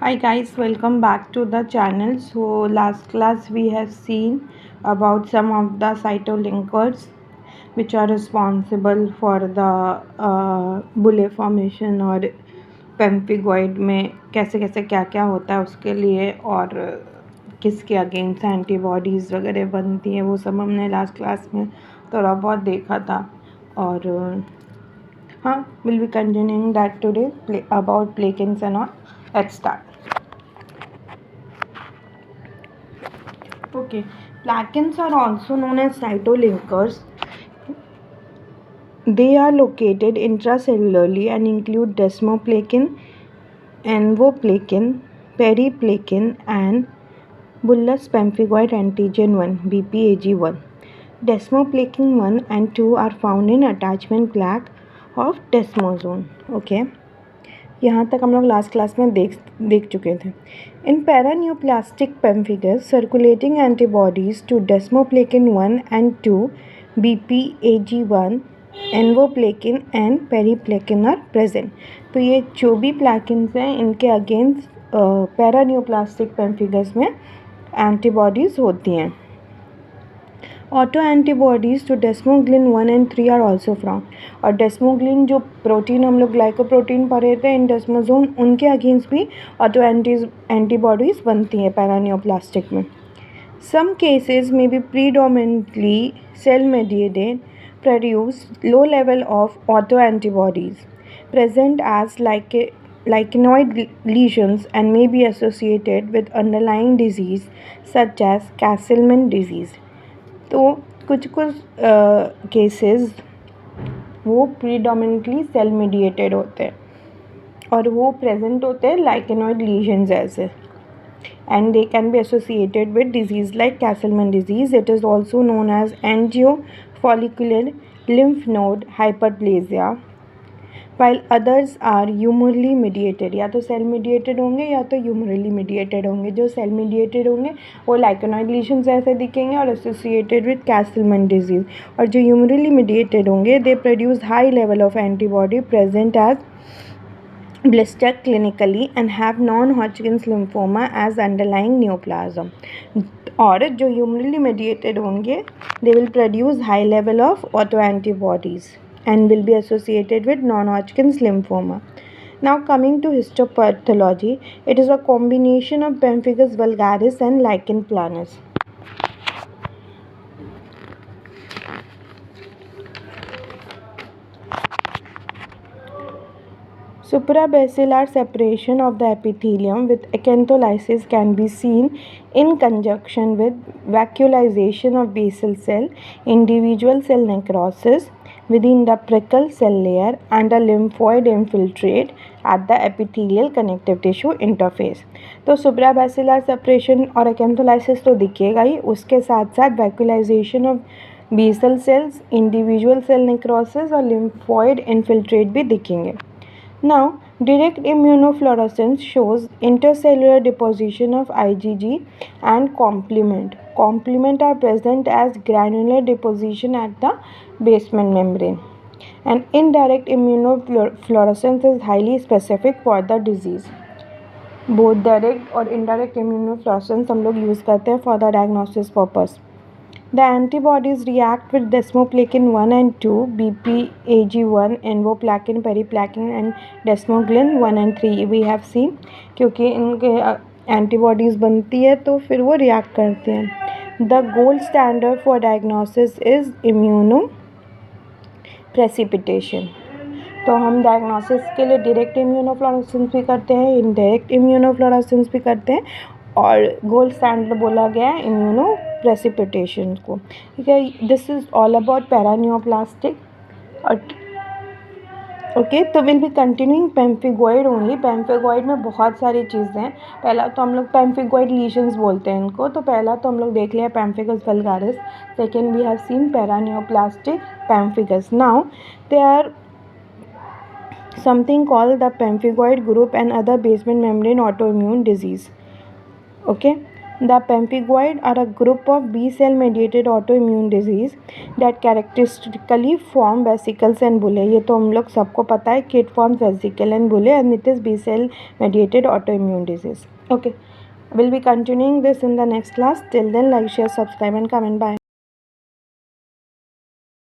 Hi guys, welcome back to the channel. So last class we have seen about some of the cytolinkers which are responsible for the बुले formation और pemphigoid में कैसे कैसे क्या क्या होता है उसके लिए और किसके अगेंस्ट एंटीबॉडीज़ वगैरह बनती हैं वो सब हमने लास्ट क्लास में थोड़ा बहुत देखा था और हाँ will be continuing that today about plakins and all let's start. Okay, plaquins are also known as cytolinkers. They are located intracellularly and include desmoplakin, envoplakin, periplakin, and bullous pemphigoid antigen 1 (BPAG1). Desmoplakin 1 and 2 are found in attachment plaque of desmosome. Okay. यहाँ तक हम लोग last class में देख चुके थे. In paraneoplastic pemphigus circulating antibodies to desmoplakin 1 and 2 (BPAG1), envoplakin and periplakin are present. तो ये जो भी प्लेकिन्स हैं इनके अगेंस्ट पैरान्यूप्लास्टिक पेम्फिगस में एंटीबॉडीज़ होती हैं. Auto antibodies to desmoglein 1 and 3 are also found. और डेस्मोग्लिन जो प्रोटीन हम लोग ग्लाइकोप्रोटीन पढ़े थे इन डेस्मोजोम उनके अगेंस्ट भी ऑटो एंटीबॉडीज़ बनती हैं पैरान्यूप्लास्टिक में. सम केसेस में B predominantly cell mediated produce low level of autoantibodies present as lichenoid lesions and may be associated with underlying disease such as Castleman disease. तो कुछ केसेस वो predominantly cell mediated होते हैं और वो present होते हैं लाइकेनॉइड लीजन्स ऐसे and they can be associated with disease like Castleman disease. It is also known as angiofollicular lymph node hyperplasia, while others are humorally mediated. या तो सेल मीडिएटेड होंगे या तो ह्यूमरली मीडिएटेड होंगे. जो सेल मीडिएटेड होंगे वो लाइकेनॉइड लीशंस ऐसे दिखेंगे और एसोसिएटेड विद कैसलमैन डिजीज़, और जो ह्यूमरली मीडिएटेड होंगे they produce high level of antibody present as blister clinically and have non-Hodgkin's lymphoma as underlying neoplasm. और जो humanly mediated होंगे they will produce high level of autoantibodies and will be associated with non-Hodgkin's lymphoma. Now coming to histopathology, it is a combination of pemphigus vulgaris and lichen planus. Suprabasilar separation of the epithelium with acantholysis can be seen in conjunction with vacuolization of basal cell, individual cell necrosis within the prickle cell layer, and a lymphoid infiltrate at the epithelial connective tissue interface. तो suprabasilar separation और acantholysis तो दिखेगा ही, उसके साथ साथ vacuolization of basal cells, individual cell necrosis और lymphoid infiltrate भी दिखेंगे. Now, direct immunofluorescence shows intercellular deposition of IgG and complement. Complement are present as granular deposition at the basement membrane. And indirect immunofluorescence is highly specific for the disease. Both direct और indirect immunofluorescence हम लोग use करते हैं for the diagnosis purpose. The antibodies react with desmoplakin 1 and 2, BPAG1, envoplakin, periplakin, and desmoglin 1 and 3. We have seen क्योंकि इनके antibodies बनती है तो फिर वो रिएक्ट करते हैं. The gold standard for diagnosis is immunoprecipitation. तो हम डायग्नोसिस के लिए डायरेक्ट इम्यूनोफ्लोरेसेंस भी करते हैं, इनडायरेक्ट इम्यूनोफ्लोरेसेंस भी करते हैं, और गोल्ड स्टैंडर्ड बोला गया है इम्यूनो प्रेसिपिटेशन को. ठीक है, दिस इज़ ऑल अबाउट पैरान्यूप्लास्टिक. और ओके, तो will be continuing pemphigoid only. Pemphigoid में बहुत सारी चीज़ें हैं. पहला तो हम लोग पेम्फिगॉइड लीशंस बोलते हैं इनको. तो पहला तो हम लोग देख लिया pemphigus vulgaris. Second we have seen paraneoplastic pemphigus. Now they are something called the pemphigoid group and other basement membrane autoimmune disease. Okay, The pemphigoid are a group of B cell mediated autoimmune disease that characteristically form vesicles and bullae. ये तो हम लोग सबको पता है कि it forms vesicle and bullae and it is B cell mediated autoimmune disease. Okay, we'll be continuing this in the next class. Till then, like, share, subscribe and comment. Bye.